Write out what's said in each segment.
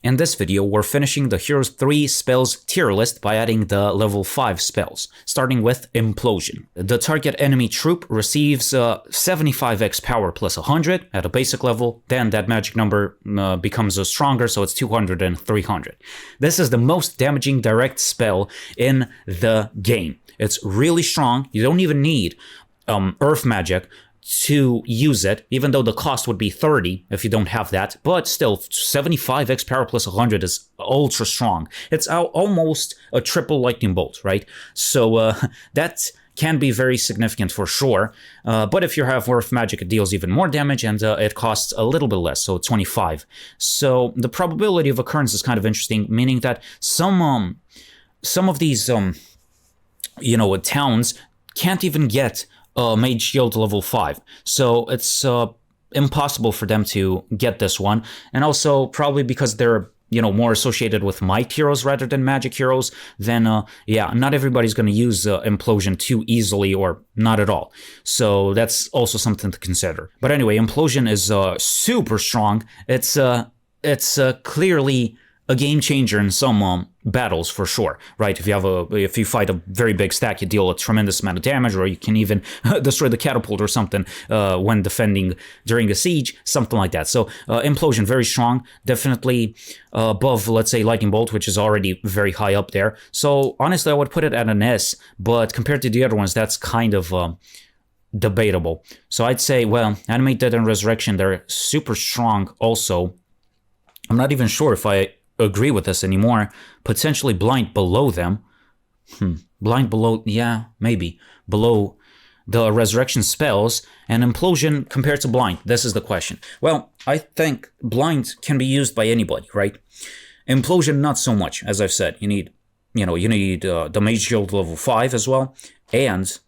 In this video, we're finishing the Heroes 3 spells tier list by adding the level 5 spells, starting with Implosion. The target enemy troop receives 75x power plus 100 at a basic level, then that magic number becomes stronger, so it's 200 and 300. This is the most damaging direct spell in the game. It's really strong, you don't even need Earth Magic to use it, even though the cost would be 30 if you don't have that, but still 75x power plus 100 is ultra strong. It's almost a triple lightning bolt, right? So that can be very significant for sure, but if you have Earth Magic, it deals even more damage, and it costs a little bit less, so 25. So the probability of occurrence is kind of interesting, meaning that some of these towns can't even get Mage Shield level 5, so it's impossible for them to get this one, and also probably because they're more associated with might heroes rather than magic heroes, then not everybody's going to use Implosion too easily, or not at all. So that's also something to consider. But anyway, Implosion is super strong. It's clearly a game changer in some battles for sure, right? If you fight a very big stack, you deal a tremendous amount of damage, or you can even destroy the catapult or something when defending during a siege, something like that. So Implosion, very strong, definitely above, let's say, Lightning Bolt, which is already very high up there. So honestly, I would put it at an S, but compared to the other ones, that's kind of debatable. So I'd say, well, Animate, Death, and Resurrection, they're super strong also. I'm not even sure if I agree with this anymore. Potentially Blind below them. Blind below, yeah, maybe. Below the Resurrection spells, and Implosion compared to Blind. This is the question. Well, I think Blind can be used by anybody, right? Implosion, not so much, as I've said. You need the Mage Shield level 5 as well, and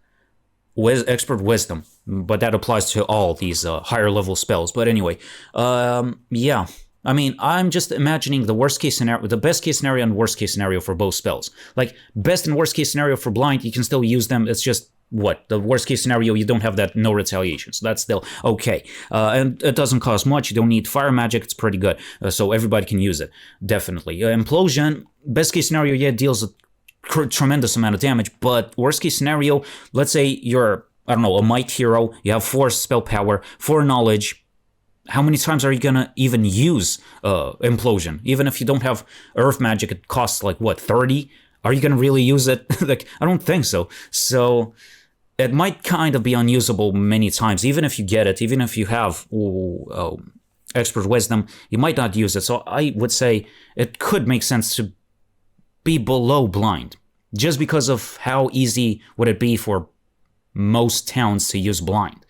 Expert Wisdom. But that applies to all these higher level spells. But anyway, yeah. I mean, I'm just imagining the worst case scenario, the best case scenario and worst case scenario for both spells. Like, best and worst case scenario for Blind, you can still use them. It's just, the worst case scenario, you don't have that no retaliation. So that's still okay. And it doesn't cost much. You don't need fire magic. It's pretty good. So everybody can use it, definitely. Implosion, best case scenario, yeah, it deals a tremendous amount of damage. But worst case scenario, let's say you're, I don't know, a might hero. You have 4 spell power, 4 knowledge. How many times are you gonna even use Implosion? Even if you don't have Earth Magic, it costs like, what, 30? Are you gonna really use it? Like, I don't think so. So it might kind of be unusable many times, even if you get it, even if you have Expert Wisdom, you might not use it. So I would say it could make sense to be below Blind, just because of how easy would it be for most towns to use Blind.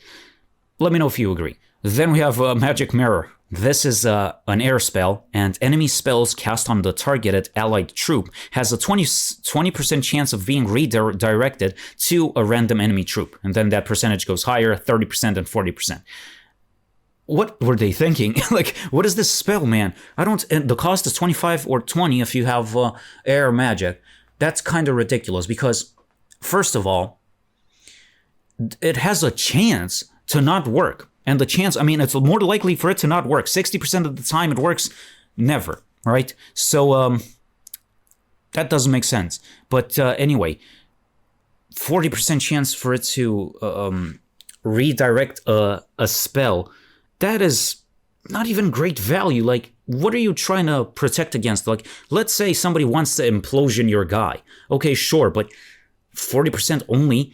Let me know if you agree. Then we have Magic Mirror. This is an air spell, and enemy spells cast on the targeted allied troop has a 20% chance of being redirected to a random enemy troop. And then that percentage goes higher, 30% and 40%. What were they thinking? Like, what is this spell, man? The cost is 25 or 20 if you have air magic. That's kind of ridiculous because, first of all, it has a chance to not work. And the chance, I mean, it's more likely for it to not work. 60% of the time it works, never, right? So that doesn't make sense. But anyway, 40% chance for it to redirect a spell, that is not even great value. Like, what are you trying to protect against? Like, let's say somebody wants to Implosion your guy. Okay, sure, but 40% only?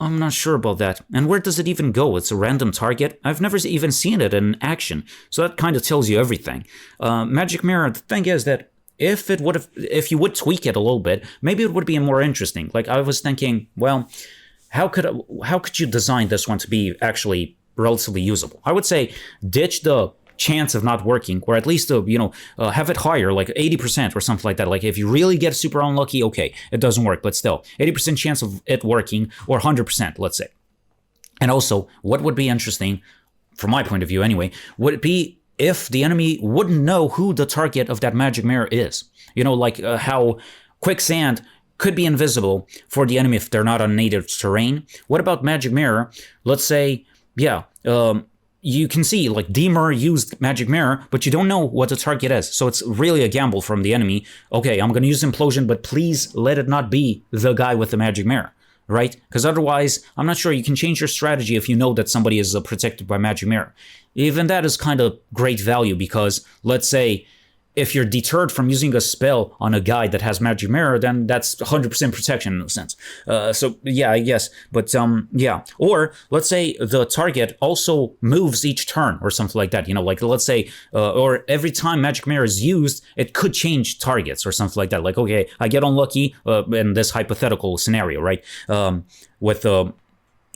I'm not sure about that. And where does it even go? It's a random target? I've never even seen it in action, so that kind of tells you everything. Magic Mirror, the thing is that if you would tweak it a little bit, maybe it would be more interesting. Like, I was thinking, well, how could you design this one to be actually relatively usable? I would say ditch the chance of not working, or at least have it higher, like 80% or something like that. Like, if you really get super unlucky, okay, it doesn't work, but still 80% chance of it working, or 100%, let's say. And also, what would be interesting from my point of view anyway, would it be if the enemy wouldn't know who the target of that Magic Mirror is. Like how Quicksand could be invisible for the enemy if they're not on native terrain. What about Magic Mirror? Let's say, you can see like Demer used Magic Mirror, but you don't know what the target is. So it's really a gamble from the enemy. Okay, I'm going to use Implosion, but please let it not be the guy with the Magic Mirror, right? Because otherwise, I'm not sure you can change your strategy if you know that somebody is protected by Magic Mirror. Even that is kind of great value because, let's say, if you're deterred from using a spell on a guy that has Magic Mirror, then that's 100% protection in a sense. So yeah, I guess. But yeah. Or let's say the target also moves each turn or something like that. You know, like let's say, or every time Magic Mirror is used, it could change targets or something like that. Like, okay, I get unlucky in this hypothetical scenario, right? With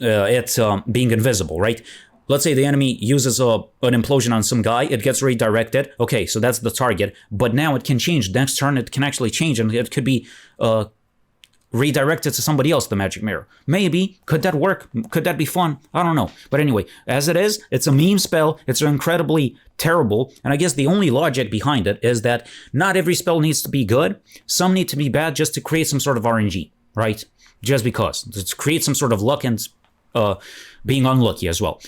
it being invisible, right? Let's say the enemy uses an implosion on some guy, it gets redirected. Okay, so that's the target. But now it can change. Next turn, it can actually change, and it could be redirected to somebody else, the Magic Mirror. Maybe. Could that work? Could that be fun? I don't know. But anyway, as it is, it's a meme spell. It's incredibly terrible. And I guess the only logic behind it is that not every spell needs to be good. Some need to be bad just to create some sort of RNG, right? Just because. To create some sort of luck and being unlucky as well.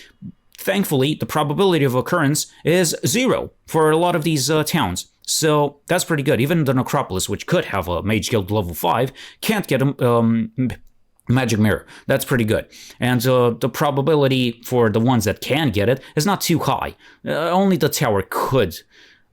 Thankfully, the probability of occurrence is 0 for a lot of these towns. So that's pretty good. Even the Necropolis, which could have a Mage Guild level 5, can't get a Magic Mirror. That's pretty good. And the probability for the ones that can get it is not too high. Only the tower could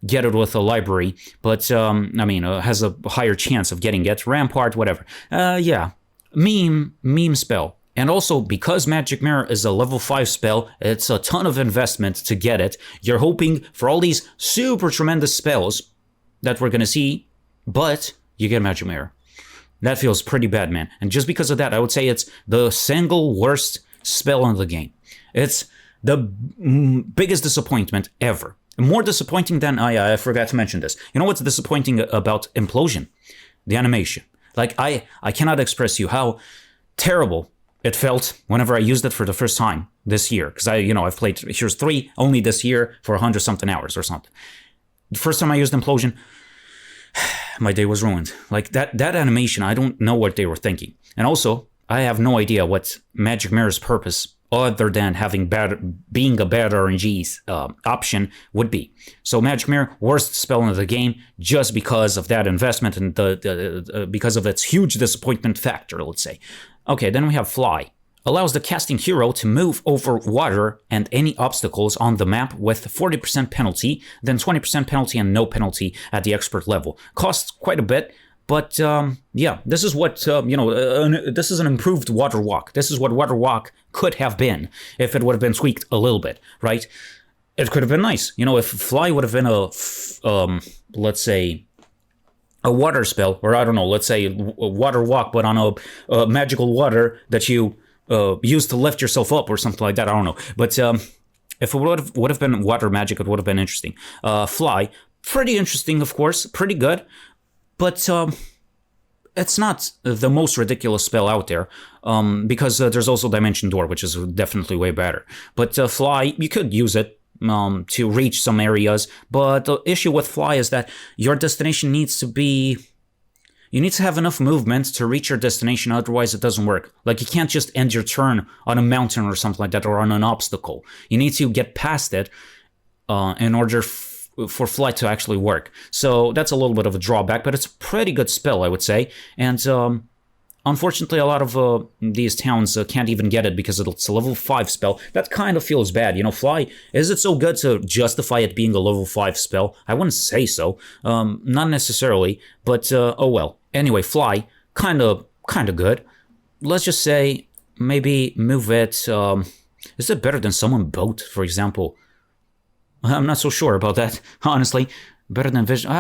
get it with a library, but I mean, has a higher chance of getting it. Rampart, whatever. Yeah, meme spell. And also, because Magic Mirror is a level 5 spell, it's a ton of investment to get it. You're hoping for all these super tremendous spells that we're going to see, but you get Magic Mirror. That feels pretty bad, man. And just because of that, I would say it's the single worst spell in the game. It's the biggest disappointment ever. More disappointing than, I forgot to mention this. You know what's disappointing about Implosion? The animation. Like, I cannot express you how terrible it felt whenever I used it for the first time this year. Because I've played Heroes 3 only this year for 100-something hours or something. The first time I used Implosion, my day was ruined. Like that animation, I don't know what they were thinking. And also, I have no idea what Magic Mirror's purpose, other than being a bad RNG option, would be. So Magic Mirror, worst spell in the game, just because of that investment and because of its huge disappointment factor, let's say. Okay, then we have Fly. Allows the casting hero to move over water and any obstacles on the map with 40% penalty, then 20% penalty and no penalty at the expert level. Costs quite a bit, but yeah, this is what, this is an improved Water Walk. This is what Water Walk could have been if it would have been tweaked a little bit, right? It could have been nice. If Fly would have been let's say, a water spell, or I don't know, let's say a Water Walk, but on a magical water that you use to lift yourself up or something like that. I don't know. But if it would have been water magic, it would have been interesting. Fly, pretty interesting, of course, pretty good. But it's not the most ridiculous spell out there, because there's also Dimension Door, which is definitely way better. But Fly, you could use it to reach some areas, but the issue with Fly is that your destination needs to be... You need to have enough movement to reach your destination, otherwise it doesn't work. Like, you can't just end your turn on a mountain or something like that, or on an obstacle. You need to get past it in order for Fly to actually work. So that's a little bit of a drawback, but it's a pretty good spell, I would say. And unfortunately, a lot of these towns can't even get it because it's a level 5 spell. That kind of feels bad. Fly, is it so good to justify it being a level 5 spell? I wouldn't say so. Not necessarily, but oh well. Anyway, Fly, kind of good. Let's just say maybe move it. Is it better than Summon Boat, for example? I'm not so sure about that, honestly. Better than Vision.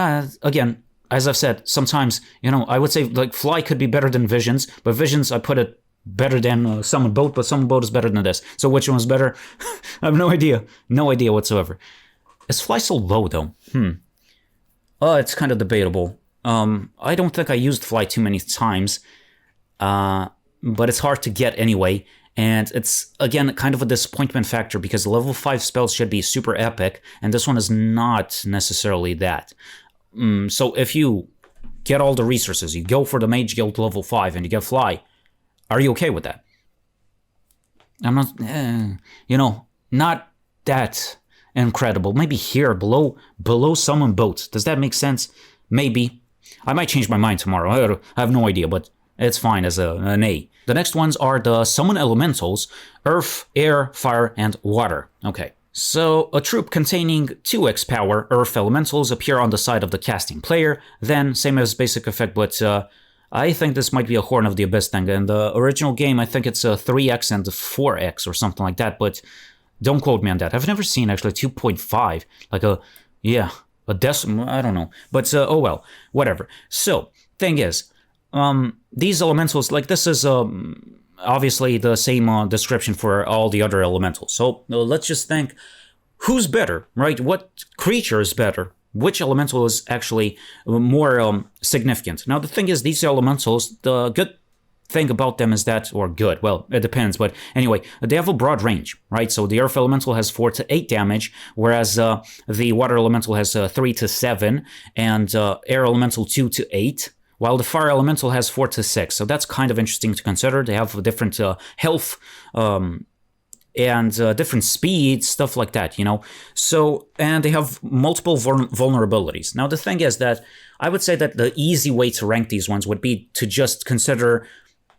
Again, as I've said, sometimes, I would say, like, Fly could be better than Visions, but Visions, I put it better than Summon Boat, but Summon Boat is better than this. So which one's better? I have no idea. No idea whatsoever. Is Fly so low, though? It's kind of debatable. I don't think I used Fly too many times, but it's hard to get anyway. And it's, again, kind of a disappointment factor because level 5 spells should be super epic, and this one is not necessarily that. So if you get all the resources, you go for the Mage Guild level 5 and you get Fly, are you okay with that? I'm not, not that incredible. Maybe here, below Summon Boat. Does that make sense? Maybe. I might change my mind tomorrow. I have no idea, but it's fine as an A. The next ones are the Summon Elementals, Earth, Air, Fire, and Water. Okay. So, a troop containing 2x power Earth Elementals appear on the side of the casting player. Then, same as basic effect, but I think this might be a Horn of the Abyss thing. In the original game, I think it's a 3x and a 4x or something like that, but don't quote me on that. I've never seen actually 2.5. Like a decimal, I don't know. But, oh well, whatever. So, thing is, these elementals, like this is obviously the same description for all the other elementals. So let's just think, who's better, right? What creature is better? Which elemental is actually more significant? Now, the thing is, these elementals, the good thing about them is that, or good, well, it depends, but anyway, they have a broad range, right? So the Earth Elemental has 4 to 8 damage, whereas the Water Elemental has 3 to 7, and Air Elemental 2 to 8, while the Fire Elemental has 4 to 6. So that's kind of interesting to consider. They have different health and different speed, stuff like that, you know? So, and they have multiple vulnerabilities. Now, the thing is that I would say that the easy way to rank these ones would be to just consider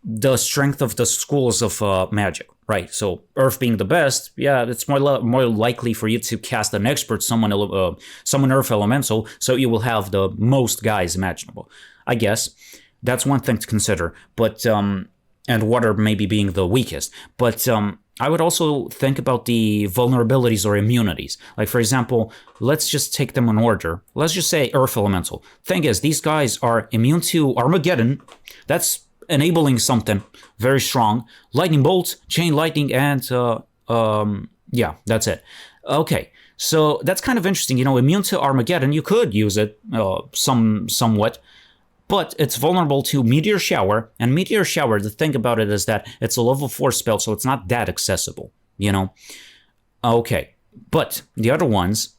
the strength of the schools of magic, right? So Earth being the best, yeah, it's more likely for you to cast an expert summon Earth Elemental, so you will have the most guys imaginable. I guess that's one thing to consider, but and water maybe being the weakest. But I would also think about the vulnerabilities or immunities. Like, for example, let's just take them in order. Let's just say Earth Elemental. Thing is, these guys are immune to Armageddon. That's enabling something very strong. Lightning Bolt, Chain Lightning, and yeah, that's it. Okay, so that's kind of interesting. You know, immune to Armageddon, you could use it somewhat, but it's vulnerable to Meteor Shower, and Meteor Shower, the thing about it is that it's a level 4 spell, so it's not that accessible, you know? Okay, but the other ones,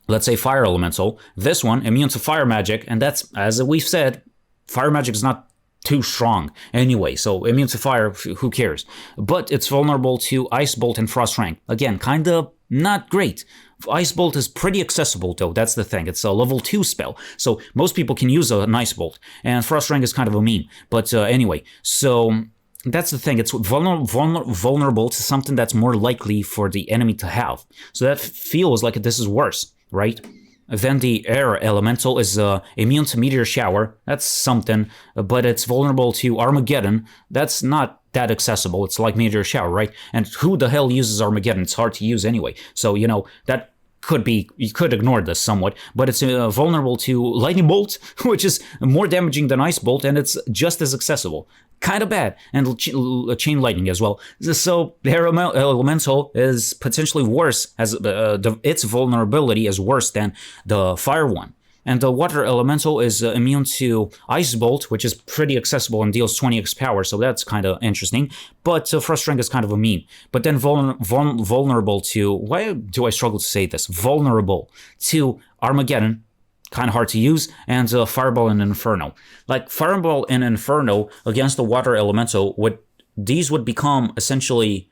let's say Fire Elemental, this one, immune to Fire Magic, and that's, as we've said, Fire Magic is not too strong anyway, so immune to fire, who cares? But it's vulnerable to Ice Bolt and Frost Rank. Again, kind of not great. Ice Bolt is pretty accessible, though. That's the thing. It's a level 2 spell, so most people can use an Ice Bolt. And Frost Rank is kind of a meme. But anyway, so that's the thing. It's vulnerable to something that's more likely for the enemy to have. So that feels like this is worse, right? Then the Air Elemental is immune to Meteor Shower. That's something, but it's vulnerable to Armageddon. That's not that accessible. It's like Meteor Shower, right? And who the hell uses Armageddon? It's hard to use anyway. So, you know, that could be, you could ignore this somewhat, but it's vulnerable to Lightning Bolt, which is more damaging than Ice Bolt, and it's just as accessible. Kind of bad. And Chain Lightning as well. So the Air Elemental is potentially worse, as its vulnerability is worse than the Fire one. And the Water Elemental is immune to Ice Bolt, which is pretty accessible and deals 20x power, so that's kind of interesting. But Frost Rank is kind of a meme. But then vulnerable to, why do I struggle to say this? Vulnerable to Armageddon, kind of hard to use, and Fireball and Inferno. Like, Fireball and Inferno against the Water Elemental, these would become essentially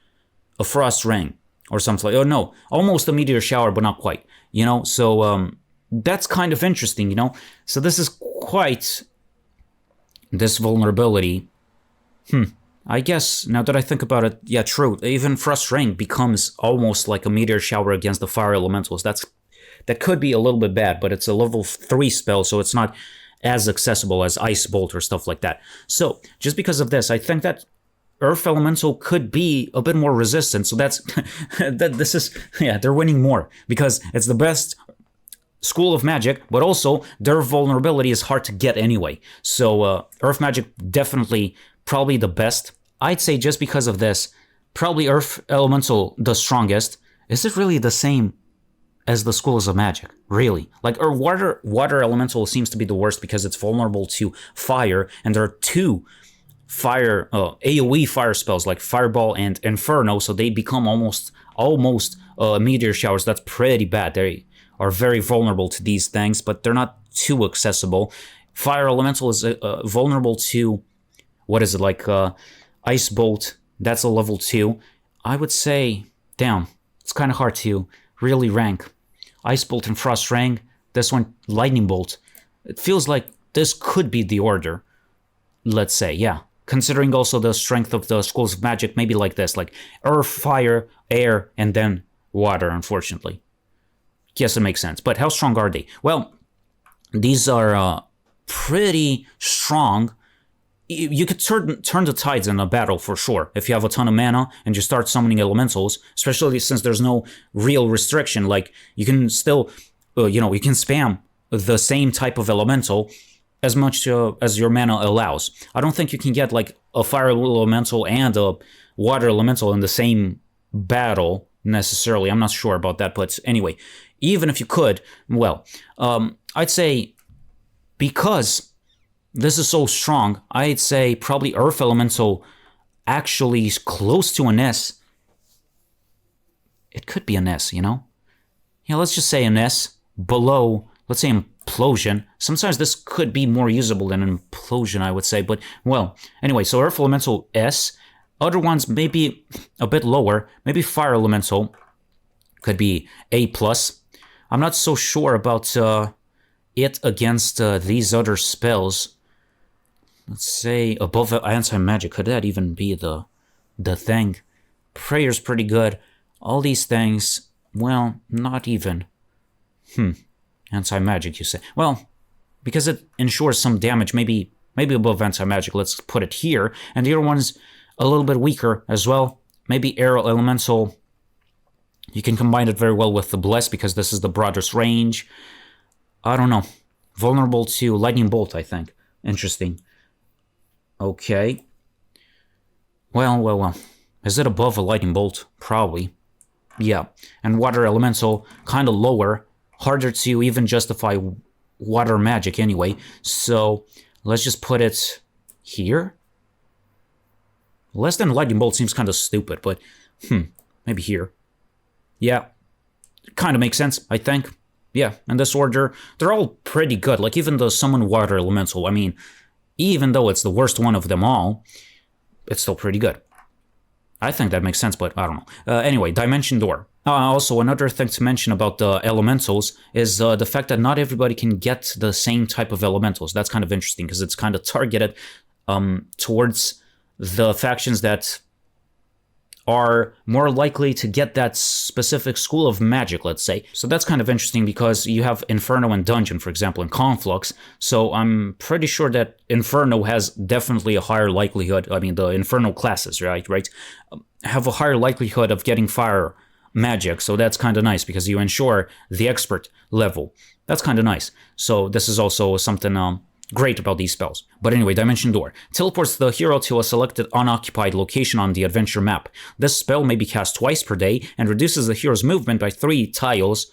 a Frost Ring or something like, oh no, almost a Meteor Shower, but not quite, you know? So, that's kind of interesting, you know? So this is quite this vulnerability. I guess, now that I think about it, yeah, true. Even Frost Ring becomes almost like a Meteor Shower against the Fire Elementals. That could be a little bit bad, but it's a level 3 spell, so it's not as accessible as Ice Bolt or stuff like that. So, just because of this, I think that Earth Elemental could be a bit more resistant, so that's... this is... Yeah, they're winning more, because it's the best school of magic, but also their vulnerability is hard to get anyway. So Earth Magic definitely probably the best. I'd say just because of this, probably Earth Elemental the strongest. Is it really the same as the schools of magic? Really? Like, or Water Elemental seems to be the worst because it's vulnerable to fire, and there are 2 fire AoE fire spells like Fireball and Inferno, so they become almost Meteor Showers. That's pretty bad. They are very vulnerable to these things, but they're not too accessible. Fire Elemental is vulnerable to, what is it, like Ice Bolt. That's a level 2. I would say, damn, It's kind of hard to really rank. Ice Bolt and Frost Ring. This one, Lightning Bolt. It feels like this could be the order. Let's say, yeah. Considering also the strength of the Schools of Magic, maybe like this, like Earth, Fire, Air, and then Water, unfortunately. Yes, it makes sense. But how strong are they? Well, these are pretty strong. You could turn the tides in a battle for sure. If you have a ton of mana and you start summoning elementals, especially since there's no real restriction, like you can still, you can spam the same type of elemental as much as your mana allows. I don't think you can get like a fire elemental and a water elemental in the same battle necessarily. I'm not sure about that, but anyway, even if you could, well, I'd say because this is so strong, I'd say probably Earth Elemental actually is close to an S. It could be an S, Yeah, let's just say an S below, let's say Implosion. Sometimes this could be more usable than Implosion, I would say. But, well, anyway, so Earth Elemental S. Other ones maybe a bit lower. Maybe Fire Elemental could be A+. I'm not so sure about it against these other spells. Let's say above Anti-Magic. Could that even be the thing? Prayer's pretty good. All these things, well, not even. Anti-Magic, you say. Well, because it ensures some damage, maybe above Anti-Magic, let's put it here. And the other one's a little bit weaker as well. Maybe Air Elemental. You can combine it very well with the Bless because this is the broadest range. I don't know. Vulnerable to Lightning Bolt, I think. Interesting. Okay. Well. Is it above a Lightning Bolt? Probably. Yeah. And Water Elemental, kind of lower. Harder to even justify water magic anyway. So let's just put it here. Less than Lightning Bolt seems kind of stupid, but maybe here. Yeah. Kind of makes sense, I think. Yeah, in this order, they're all pretty good. Like even the Summon Water Elemental, I mean, even though it's the worst one of them all, it's still pretty good. I think that makes sense, but I don't know. Anyway, Dimension Door. Also, another thing to mention about the elementals is the fact that not everybody can get the same type of elementals. That's kind of interesting because it's kind of targeted towards the factions that are more likely to get that specific school of magic, let's say. So that's kind of interesting because you have Inferno and Dungeon, for example, and Conflux. So I'm pretty sure that Inferno has definitely a higher likelihood, I mean, the Inferno classes, right, have a higher likelihood of getting fire magic. So that's kind of nice because you ensure the expert level. That's kind of nice. So this is also something great about these spells. But anyway, Dimension Door teleports the hero to a selected unoccupied location on the adventure map. This spell may be cast twice per day and reduces the hero's movement by 3 tiles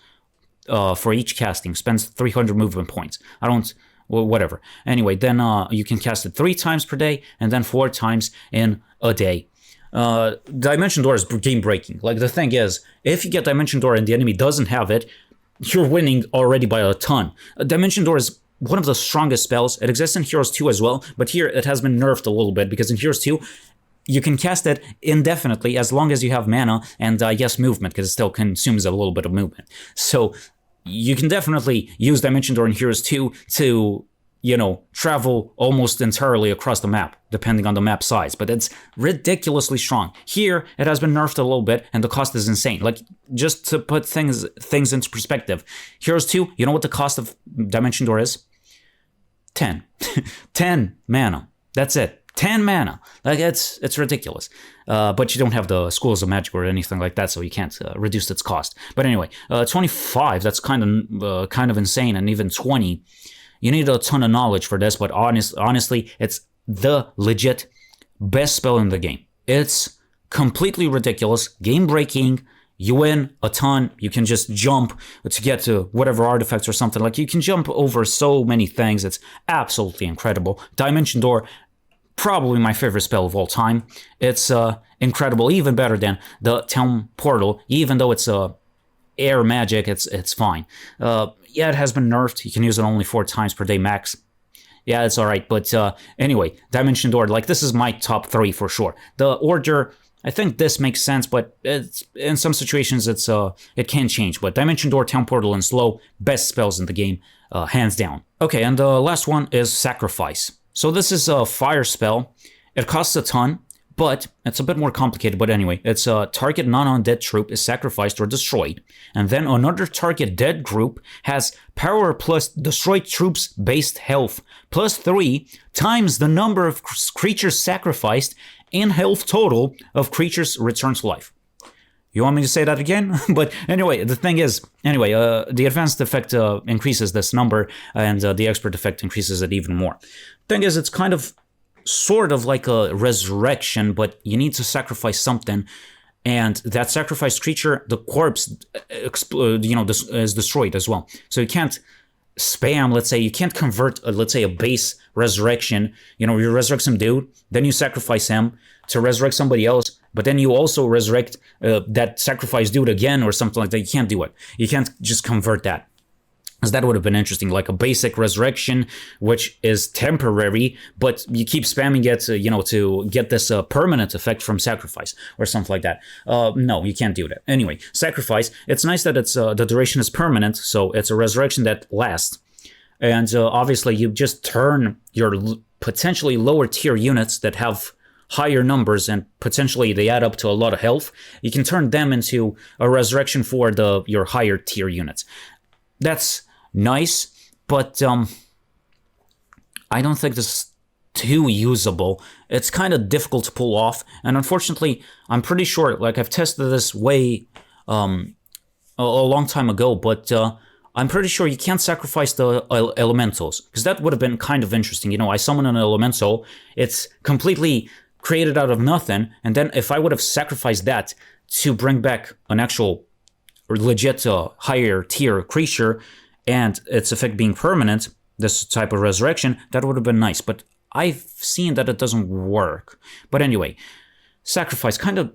for each casting. Spends 300 movement points. Whatever. Anyway, then you can cast it 3 times per day and then 4 times in a day. Dimension Door is game breaking. Like the thing is, if you get Dimension Door and the enemy doesn't have it, you're winning already by a ton. Dimension Door is one of the strongest spells. It exists in Heroes 2 as well, but here it has been nerfed a little bit because in Heroes 2, you can cast it indefinitely as long as you have mana and, yes, movement, because it still consumes a little bit of movement. So you can definitely use Dimension Door in Heroes 2 to, travel almost entirely across the map, depending on the map size, but it's ridiculously strong. Here, it has been nerfed a little bit, and the cost is insane. Like, just to put things into perspective, Heroes 2, you know what the cost of Dimension Door is? 10. 10 mana. That's it. 10 mana. Like, it's ridiculous. But you don't have the Schools of Magic or anything like that, so you can't reduce its cost. But anyway, 25, that's kind of insane, and even 20. You need a ton of knowledge for this, but honestly, it's the legit best spell in the game. It's completely ridiculous, game-breaking. You win a ton. You can just jump to get to whatever artifacts or something. Like, you can jump over so many things. It's absolutely incredible. Dimension Door, probably my favorite spell of all time. It's incredible, even better than the Town Portal, even though it's air magic, it's fine. Yeah, it has been nerfed. You can use it only 4 times per day max. Yeah, it's alright. But anyway, Dimension Door, like, this is my top 3 for sure. The order, I think this makes sense, but in some situations it can change. But Dimension Door, Town Portal, and Slow, best spells in the game, hands down. Okay, and the last one is Sacrifice. So this is a fire spell. It costs a ton, but it's a bit more complicated. But anyway, it's a target non-undead troop is sacrificed or destroyed, and then another target dead group has power plus destroyed troops based health plus 3 times the number of creatures sacrificed and health total of creatures returned to life. You want me to say that again? But anyway, the thing is, the advanced effect increases this number, and the expert effect increases it even more. Thing is, it's kind of sort of like a resurrection, but you need to sacrifice something, and that sacrificed creature, the corpse, is destroyed as well. So you can't spam, let's say, you can't convert, let's say, a base resurrection. You resurrect some dude, then you sacrifice him to resurrect somebody else, but then you also resurrect that sacrificed dude again or something like that. You can't do it. You can't just convert that. Because that would have been interesting, like a basic resurrection, which is temporary, but you keep spamming it, to get this permanent effect from sacrifice or something like that. No, you can't do that. Anyway, sacrifice, it's nice that it's the duration is permanent, so it's a resurrection that lasts. And obviously, you just turn your potentially lower tier units that have higher numbers and potentially they add up to a lot of health. You can turn them into a resurrection for your higher tier units. That's nice, but I don't think this is too usable. It's kind of difficult to pull off, and unfortunately, I'm pretty sure, like, I've tested this way a long time ago, but I'm pretty sure you can't sacrifice the elementals, because that would have been kind of interesting. I summon an elemental, it's completely created out of nothing, and then if I would have sacrificed that to bring back an actual or legit higher tier creature, and its effect being permanent, this type of resurrection, that would have been nice. But I've seen that it doesn't work. But anyway, sacrifice, kind of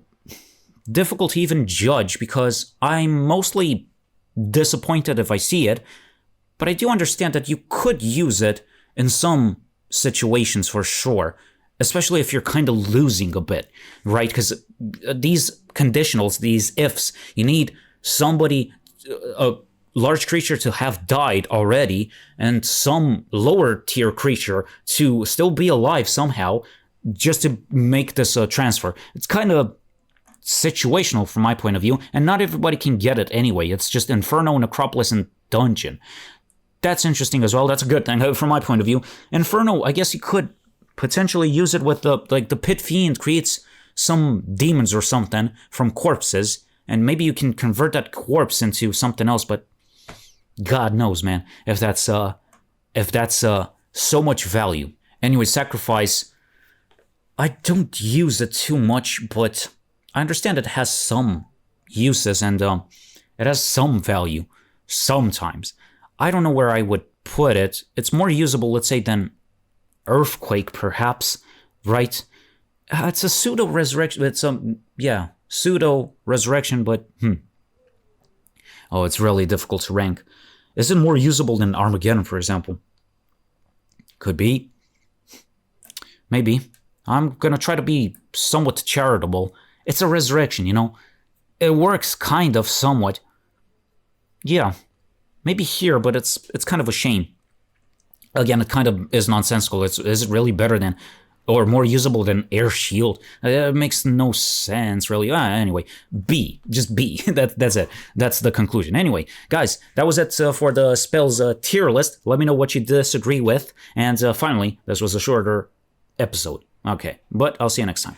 difficult to even judge, because I'm mostly disappointed if I see it, but I do understand that you could use it in some situations for sure, especially if you're kind of losing a bit, right? Because these conditionals, these ifs, you need somebody, a large creature to have died already, and some lower tier creature to still be alive somehow, just to make this transfer. It's kind of situational from my point of view, and not everybody can get it anyway. It's just Inferno, Necropolis, and Dungeon. That's interesting as well. That's a good thing from my point of view. Inferno, I guess you could potentially use it with the Pit Fiend creates some demons or something from corpses, and maybe you can convert that corpse into something else, but God knows, man, if that's so much value. Anyway, sacrifice, I don't use it too much, but I understand it has some uses, and it has some value sometimes. I don't know where I would put it. It's more usable, let's say, than Earthquake, perhaps, right? It's a pseudo-resurrection. It's pseudo-resurrection, but oh, it's really difficult to rank. Is it more usable than Armageddon, for example? Could be. Maybe. I'm gonna try to be somewhat charitable. It's a resurrection, It works kind of somewhat. Yeah. Maybe here, but it's kind of a shame. Again, it kind of is nonsensical. Is it really better than, or more usable than Air Shield? It makes no sense, really. Anyway, B. Just B. That's it. That's the conclusion. Anyway, guys, that was it for the spells tier list. Let me know what you disagree with. And finally, this was a shorter episode. Okay, but I'll see you next time.